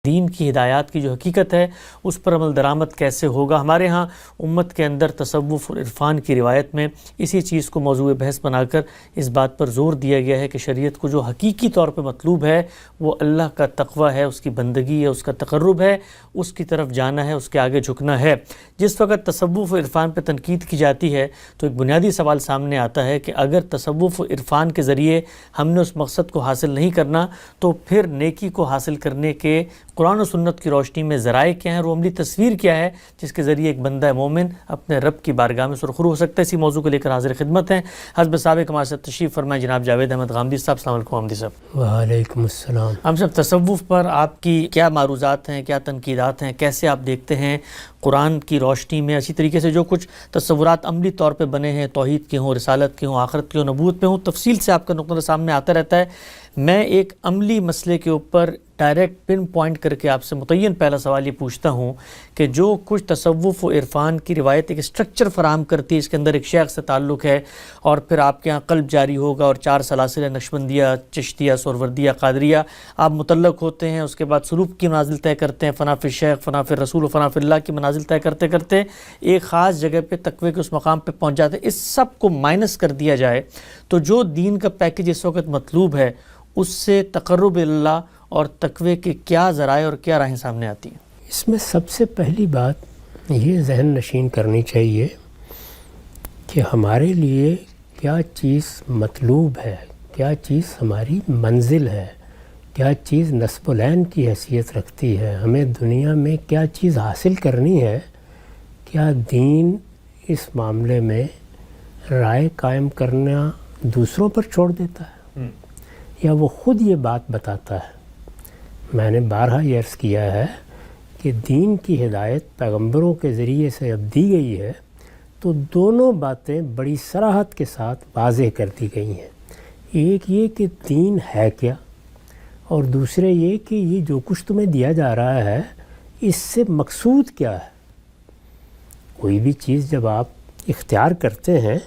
دین کی ہدایات کی جو حقیقت ہے اس پر عمل درآمد کیسے ہوگا۔ ہمارے ہاں امت کے اندر تصوف اور عرفان کی روایت میں اسی چیز کو موضوع بحث بنا کر اس بات پر زور دیا گیا ہے کہ شریعت کو جو حقیقی طور پہ مطلوب ہے وہ اللہ کا تقوی ہے، اس کی بندگی ہے، اس کا تقرب ہے، اس کی طرف جانا ہے، اس کے آگے جھکنا ہے۔ جس وقت تصوف و عرفان پہ تنقید کی جاتی ہے تو ایک بنیادی سوال سامنے آتا ہے کہ اگر تصوف و عرفان کے ذریعے ہم نے اس مقصد کو حاصل نہیں کرنا تو پھر نیکی کو حاصل کرنے کے قرآن و سنت کی روشنی میں ذرائع کیا ہیں اور وہ عملی تصویر کیا ہے جس کے ذریعے ایک بندہ مومن اپنے رب کی بارگاہ میں سرخرو ہو سکتا ہے۔ اسی موضوع کو لے کر حاضر خدمت ہیں حضرت سابق ہمارے ساتھ تشریف فرمائیں جناب جاوید احمد غامدی صاحب۔ السلام علیکم غامدی صاحب۔ وعلیکم السلام۔ ہم صاحب تصوف پر آپ کی کیا معروضات ہیں، کیا تنقیدات ہیں، کیسے آپ دیکھتے ہیں قرآن کی روشنی میں، اسی طریقے سے جو کچھ تصورات عملی طور پہ بنے ہیں توحید کے ہوں، رسالت کے ہوں، آخرت کے ہوں، نبوت پہ ہوں، تفصیل سے آپ کا نقطہ سامنے آتا رہتا ہے۔ میں ایک عملی مسئلے کے اوپر ڈائریکٹ پن پوائنٹ کر کے آپ سے متعین پہلا سوال یہ پوچھتا ہوں کہ جو کچھ تصوف و عرفان کی روایت ایک اسٹرکچر فراہم کرتی ہے، اس کے اندر ایک شیخ سے تعلق ہے اور پھر آپ کے ہاں قلب جاری ہوگا اور 4 سلاسل نقشبندیہ، چشتیہ، سہروردیہ، قادریہ آپ متعلق ہوتے ہیں، اس کے بعد سلوک کی منازل طے کرتے ہیں، فنا فی الشیخ، فنا فی الرسول و فنا فی اللہ کی منازل طے کرتے کرتے ایک خاص جگہ پہ تقوی کے اس مقام پہ پہنچ جاتے ہیں۔ اس سب کو مائنس کر دیا جائے تو جو دین کا پیکج اس وقت مطلوب ہے اس سے تقرب اللہ اور تقوی کے کیا ذرائع اور کیا راہیں سامنے آتی ہیں؟ اس میں سب سے پہلی بات یہ ذہن نشین کرنی چاہیے کہ ہمارے لیے کیا چیز مطلوب ہے، کیا چیز ہماری منزل ہے، کیا چیز نصب العین کی حیثیت رکھتی ہے، ہمیں دنیا میں کیا چیز حاصل کرنی ہے۔ کیا دین اس معاملے میں رائے قائم کرنا دوسروں پر چھوڑ دیتا ہے یا وہ خود یہ بات بتاتا ہے؟ میں نے بارہا یہ عرض کیا ہے کہ دین کی ہدایت پیغمبروں کے ذریعے سے اب دی گئی ہے تو دونوں باتیں بڑی صراحت کے ساتھ واضح کر دی گئی ہیں۔ ایک یہ کہ دین ہے کیا، اور دوسرے یہ کہ یہ جو کچھ تمہیں دیا جا رہا ہے اس سے مقصود کیا ہے۔ کوئی بھی چیز جب آپ اختیار کرتے ہیں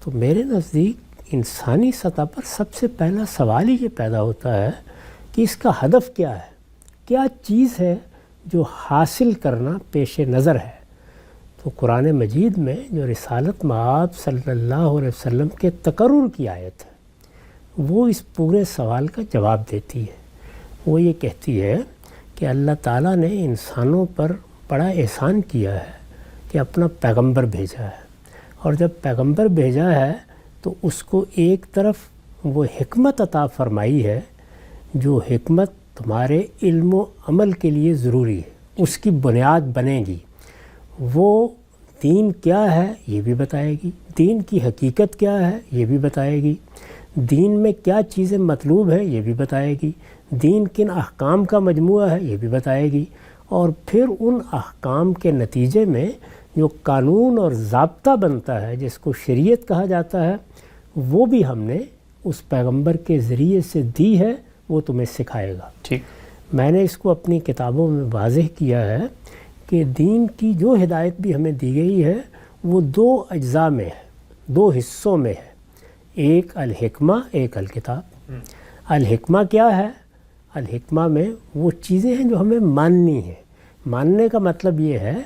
تو میرے نزدیک انسانی سطح پر سب سے پہلا سوال ہی یہ پیدا ہوتا ہے کہ اس کا ہدف کیا ہے، کیا چیز ہے جو حاصل کرنا پیش نظر ہے۔ تو قرآن مجید میں جو رسالت مآب صلی اللہ علیہ وسلم کے تقرر کی آیت ہے وہ اس پورے سوال کا جواب دیتی ہے۔ وہ یہ کہتی ہے کہ اللہ تعالیٰ نے انسانوں پر بڑا احسان کیا ہے کہ اپنا پیغمبر بھیجا ہے، اور جب پیغمبر بھیجا ہے تو اس کو ایک طرف وہ حکمت عطا فرمائی ہے جو حکمت تمہارے علم و عمل کے لیے ضروری ہے، اس کی بنیاد بنے گی۔ وہ دین کیا ہے یہ بھی بتائے گی، دین کی حقیقت کیا ہے یہ بھی بتائے گی، دین میں کیا چیزیں مطلوب ہیں یہ بھی بتائے گی، دین کن احکام کا مجموعہ ہے یہ بھی بتائے گی، اور پھر ان احکام کے نتیجے میں جو قانون اور ضابطہ بنتا ہے جس کو شریعت کہا جاتا ہے وہ بھی ہم نے اس پیغمبر کے ذریعے سے دی ہے، وہ تمہیں سکھائے گا۔ ٹھیک، میں نے اس کو اپنی کتابوں میں واضح کیا ہے کہ دین کی جو ہدایت بھی ہمیں دی گئی ہے وہ 2 اجزاء میں ہے، 2 حصوں میں ہے، ایک الحکمہ، ایک الکتاب۔ الحکمہ کیا ہے؟ الحکمہ میں وہ چیزیں ہیں جو ہمیں ماننی ہیں۔ ماننے کا مطلب یہ ہے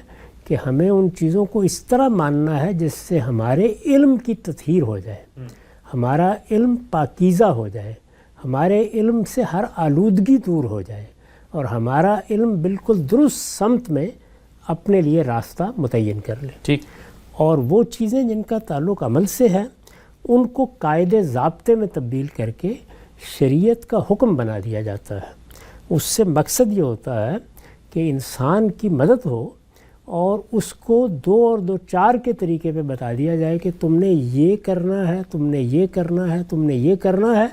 کہ ہمیں ان چیزوں کو اس طرح ماننا ہے جس سے ہمارے علم کی تطہیر ہو جائے، ہمارا علم پاکیزہ ہو جائے، ہمارے علم سے ہر آلودگی دور ہو جائے اور ہمارا علم بالکل درست سمت میں اپنے لیے راستہ متعین کر لے۔ ٹھیک، اور وہ چیزیں جن کا تعلق عمل سے ہے ان کو قاعدے ضابطے میں تبدیل کر کے شریعت کا حکم بنا دیا جاتا ہے۔ اس سے مقصد یہ ہوتا ہے کہ انسان کی مدد ہو اور اس کو 2 اور 2 4 کے طریقے پہ بتا دیا جائے کہ تم نے یہ کرنا ہے، تم نے یہ کرنا ہے، تم نے یہ کرنا ہے،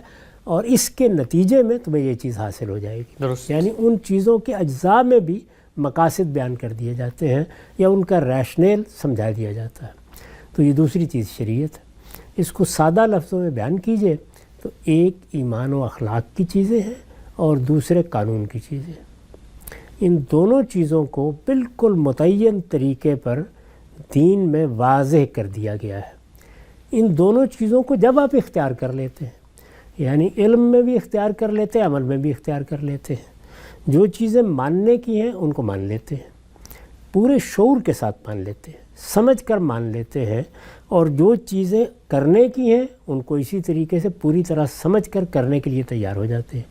اور اس کے نتیجے میں تمہیں یہ چیز حاصل ہو جائے گی۔ درست، یعنی ان چیزوں کے اجزاء میں بھی مقاصد بیان کر دیے جاتے ہیں یا ان کا ریشنل سمجھا دیا جاتا ہے۔ تو یہ دوسری چیز شریعت ہے۔ اس کو سادہ لفظوں میں بیان کیجئے تو ایک ایمان و اخلاق کی چیزیں ہیں اور دوسرے قانون کی چیزیں ہیں۔ ان دونوں چیزوں کو بالکل متعین طریقے پر دین میں واضح کر دیا گیا ہے۔ ان دونوں چیزوں کو جب آپ اختیار کر لیتے ہیں، یعنی علم میں بھی اختیار کر لیتے ہیں، عمل میں بھی اختیار کر لیتے ہیں، جو چیزیں ماننے کی ہیں ان کو مان لیتے ہیں، پورے شعور کے ساتھ مان لیتے ہیں، سمجھ کر مان لیتے ہیں، اور جو چیزیں کرنے کی ہیں ان کو اسی طریقے سے پوری طرح سمجھ کر کرنے کے لیے تیار ہو جاتے ہیں۔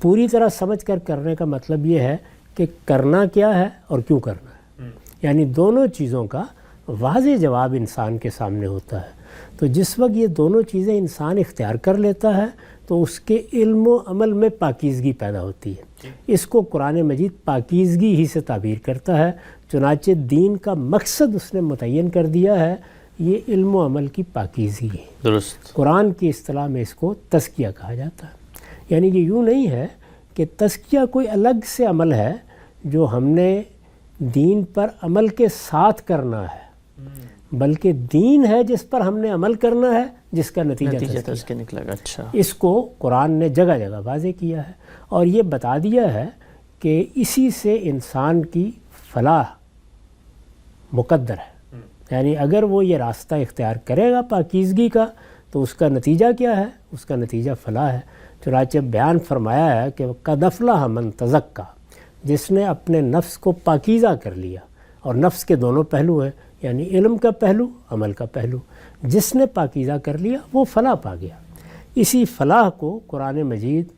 پوری طرح سمجھ کر کرنے کا مطلب یہ ہے کہ کرنا کیا ہے اور کیوں کرنا ہے، یعنی دونوں چیزوں کا واضح جواب انسان کے سامنے ہوتا ہے۔ تو جس وقت یہ دونوں چیزیں انسان اختیار کر لیتا ہے تو اس کے علم و عمل میں پاکیزگی پیدا ہوتی ہے۔ اس کو قرآن مجید پاکیزگی ہی سے تعبیر کرتا ہے، چنانچہ دین کا مقصد اس نے متعین کر دیا ہے، یہ علم و عمل کی پاکیزگی ہے۔ درست۔ قرآن کی اصطلاح میں اس کو تزکیہ کہا جاتا ہے، یعنی یہ یوں نہیں ہے کہ تزکیہ کوئی الگ سے عمل ہے جو ہم نے دین پر عمل کے ساتھ کرنا ہے، بلکہ دین ہے جس پر ہم نے عمل کرنا ہے، جس کا نتیجہ تزکیہ نکلے گا۔ اچھا، اس کو قرآن نے جگہ جگہ واضح کیا ہے اور یہ بتا دیا ہے کہ اسی سے انسان کی فلاح مقدر ہے، یعنی اگر وہ یہ راستہ اختیار کرے گا پاکیزگی کا تو اس کا نتیجہ کیا ہے؟ اس کا نتیجہ فلاح ہے۔ چنانچہ بیان فرمایا ہے کہ قد افلح من تزکا، جس نے اپنے نفس کو پاکیزہ کر لیا، اور نفس کے دونوں پہلو ہیں، یعنی علم کا پہلو، عمل کا پہلو۔ جس نے پاکیزہ کر لیا وہ فلاح پا گیا۔ اسی فلاح کو قرآن مجید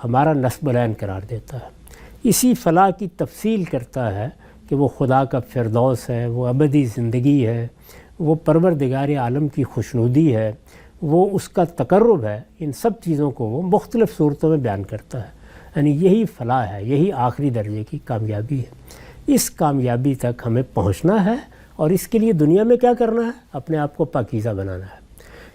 ہمارا نصب العین قرار دیتا ہے، اسی فلاح کی تفصیل کرتا ہے کہ وہ خدا کا فردوس ہے، وہ ابدی زندگی ہے، وہ پروردگار عالم کی خوشنودی ہے، وہ اس کا تقرب ہے۔ ان سب چیزوں کو وہ مختلف صورتوں میں بیان کرتا ہے، یعنی یہی فلاح ہے، یہی آخری درجے کی کامیابی ہے۔ اس کامیابی تک ہمیں پہنچنا ہے، اور اس کے لیے دنیا میں کیا کرنا ہے؟ اپنے آپ کو پاکیزہ بنانا ہے۔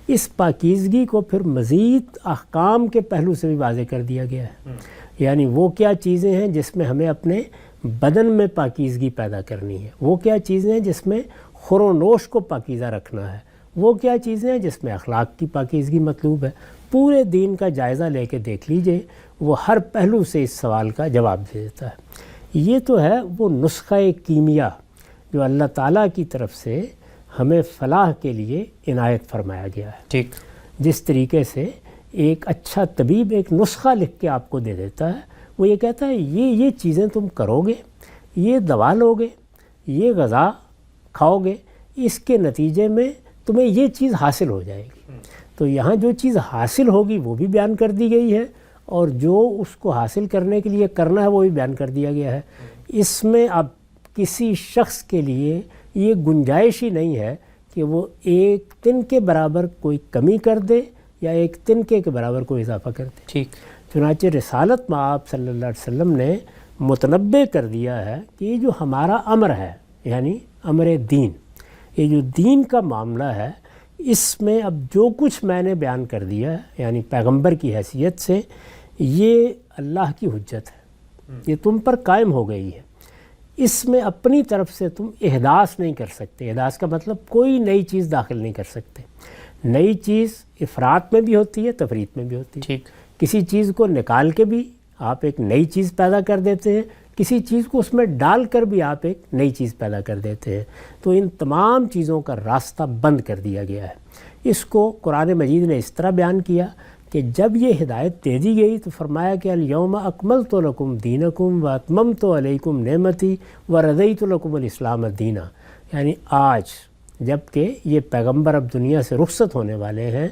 اس پاکیزگی کو پھر مزید احکام کے پہلو سے بھی واضح کر دیا گیا ہے، یعنی وہ کیا چیزیں ہیں جس میں ہمیں اپنے بدن میں پاکیزگی پیدا کرنی ہے، وہ کیا چیزیں ہیں جس میں خور و نوش کو پاکیزہ رکھنا ہے، وہ کیا چیزیں ہیں جس میں اخلاق کی پاکیزگی مطلوب ہے۔ پورے دین کا جائزہ لے کے دیکھ لیجئے، وہ ہر پہلو سے اس سوال کا جواب دے دیتا ہے۔ یہ تو ہے وہ نسخہ کیمیا جو اللہ تعالیٰ کی طرف سے ہمیں فلاح کے لیے عنایت فرمایا گیا ہے۔ ٹھیک، جس طریقے سے ایک اچھا طبیب ایک نسخہ لکھ کے آپ کو دے دیتا ہے، وہ یہ کہتا ہے یہ چیزیں تم کرو گے، یہ دوا لو گے، یہ غذا کھاؤ گے، اس کے نتیجے میں تمہیں یہ چیز حاصل ہو جائے گی۔ تو یہاں جو چیز حاصل ہوگی وہ بھی بیان کر دی گئی ہے، اور جو اس کو حاصل کرنے کے لیے کرنا ہے وہ بھی بیان کر دیا گیا ہے۔ اس میں اب کسی شخص کے لیے یہ گنجائش ہی نہیں ہے کہ وہ ایک تن کے برابر کوئی کمی کر دے یا ایک تنکے کے برابر کوئی اضافہ کر دے۔ ٹھیک، چنانچہ رسالت میں آپ صلی اللہ علیہ وسلم نے متنبع کر دیا ہے کہ یہ جو ہمارا امر ہے، یعنی امر دین، یہ جو دین کا معاملہ ہے، اس میں اب جو کچھ میں نے بیان کر دیا ہے، یعنی پیغمبر کی حیثیت سے، یہ اللہ کی حجت ہے، یہ تم پر قائم ہو گئی ہے۔ اس میں اپنی طرف سے تم احداث نہیں کر سکتے۔ احداث کا مطلب کوئی نئی چیز داخل نہیں کر سکتے۔ نئی چیز افراط میں بھی ہوتی ہے، تفریط میں بھی ہوتی ہے۔ ٹھیک، کسی چیز کو نکال کے بھی آپ ایک نئی چیز پیدا کر دیتے ہیں، کسی چیز کو اس میں ڈال کر بھی آپ ایک نئی چیز پیدا کر دیتے ہیں۔ تو ان تمام چیزوں کا راستہ بند کر دیا گیا ہے۔ اس کو قرآن مجید نے اس طرح بیان کیا کہ جب یہ ہدایت دے دی گئی تو فرمایا کہ الیوم اکملت لکم دینکم واتممت علیکم نعمتی ورضیت لکم الاسلام دینا، یعنی آج جب کہ یہ پیغمبر اب دنیا سے رخصت ہونے والے ہیں،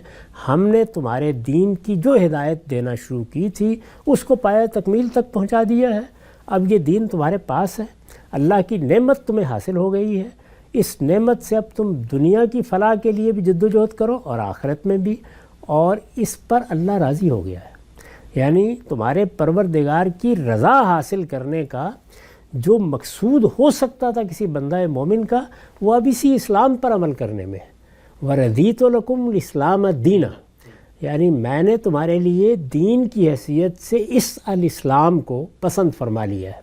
ہم نے تمہارے دین کی جو ہدایت دینا شروع کی تھی اس کو پایہ تکمیل تک پہنچا دیا ہے۔ اب یہ دین تمہارے پاس ہے، اللہ کی نعمت تمہیں حاصل ہو گئی ہے۔ اس نعمت سے اب تم دنیا کی فلاح کے لیے بھی جد و جہد کرو اور آخرت میں بھی، اور اس پر اللہ راضی ہو گیا ہے۔ یعنی تمہارے پروردگار کی رضا حاصل کرنے کا جو مقصود ہو سکتا تھا کسی بندہ مومن کا، وہ اب اسی اسلام پر عمل کرنے میں ہے۔ وَرَضِيتُ لَكُمُ الْإِسْلَامَ دِينًا، یعنی میں نے تمہارے لیے دین کی حیثیت سے اس الاسلام کو پسند فرما لیا ہے۔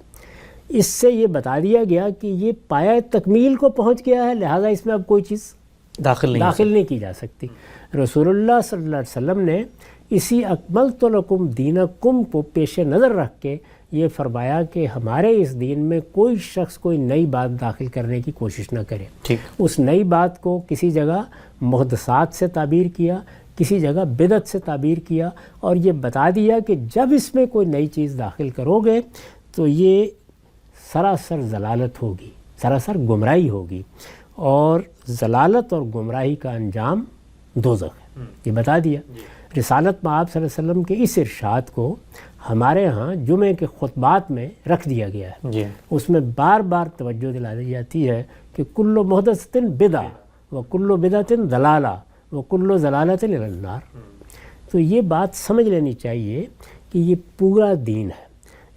اس سے یہ بتا دیا گیا کہ یہ پایہ تکمیل کو پہنچ گیا ہے، لہٰذا اس میں اب کوئی چیز داخل نہیں کی جا سکتی۔ رسول اللہ صلی اللہ علیہ وسلم نے اسی اکملت لکم دینکم کو پیش نظر رکھ کے یہ فرمایا کہ ہمارے اس دین میں کوئی شخص کوئی نئی بات داخل کرنے کی کوشش نہ کرے۔ اس نئی بات کو کسی جگہ محدثات سے تعبیر کیا، کسی جگہ بدعت سے تعبیر کیا، اور یہ بتا دیا کہ جب اس میں کوئی نئی چیز داخل کرو گے تو یہ سراسر ضلالت ہوگی، سراسر گمراہی ہوگی، اور ضلالت اور گمراہی کا انجام دوزخ ہے، یہ بتا دیا۔ رسالت میں آپ صلی اللہ علیہ وسلم کے اس ارشاد کو ہمارے ہاں جمعے کے خطبات میں رکھ دیا گیا ہے، اس میں بار بار توجہ دلا دی جاتی ہے کہ کل محدثۃ بدعہ وکل بدعۃ ضلالہ وکل ضلالۃ الی النار۔ تو یہ بات سمجھ لینی چاہیے کہ یہ پورا دین ہے،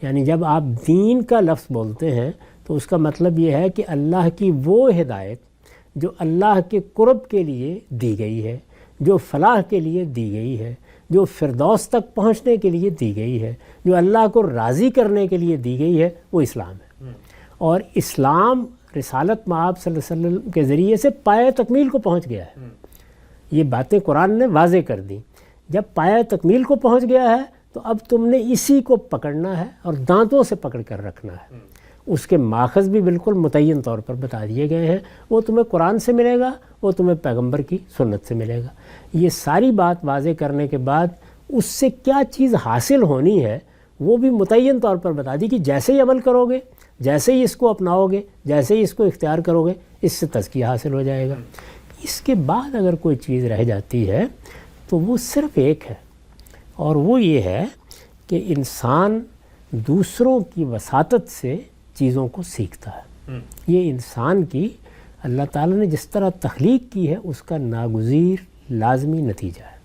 یعنی جب آپ دین کا لفظ بولتے ہیں تو اس کا مطلب یہ ہے کہ اللہ کی وہ ہدایت جو اللہ کے قرب کے لیے دی گئی ہے، جو فلاح کے لیے دی گئی ہے، جو فردوس تک پہنچنے کے لیے دی گئی ہے، جو اللہ کو راضی کرنے کے لیے دی گئی ہے، وہ اسلام ہے۔ اور اسلام رسالت مآب صلی اللہ علیہ وسلم کے ذریعے سے پایہ تکمیل کو پہنچ گیا ہے۔ یہ باتیں قرآن نے واضح کر دیں۔ جب پایہ تکمیل کو پہنچ گیا ہے تو اب تم نے اسی کو پکڑنا ہے اور دانتوں سے پکڑ کر رکھنا ہے۔ اس کے ماخذ بھی بالکل متعین طور پر بتا دیے گئے ہیں، وہ تمہیں قرآن سے ملے گا، وہ تمہیں پیغمبر کی سنت سے ملے گا۔ یہ ساری بات واضح کرنے کے بعد اس سے کیا چیز حاصل ہونی ہے وہ بھی متعین طور پر بتا دی کہ جیسے ہی عمل کرو گے، جیسے ہی اس کو اپناؤ گے، جیسے ہی اس کو اختیار کرو گے، اس سے تزکیہ حاصل ہو جائے گا۔ اس کے بعد اگر کوئی چیز رہ جاتی ہے تو وہ صرف ایک ہے، اور وہ یہ ہے کہ انسان دوسروں کی وساطت سے چیزوں کو سیکھتا ہے۔ یہ انسان کی اللہ تعالیٰ نے جس طرح تخلیق کی ہے اس کا ناگزیر لازمی نتیجہ ہے۔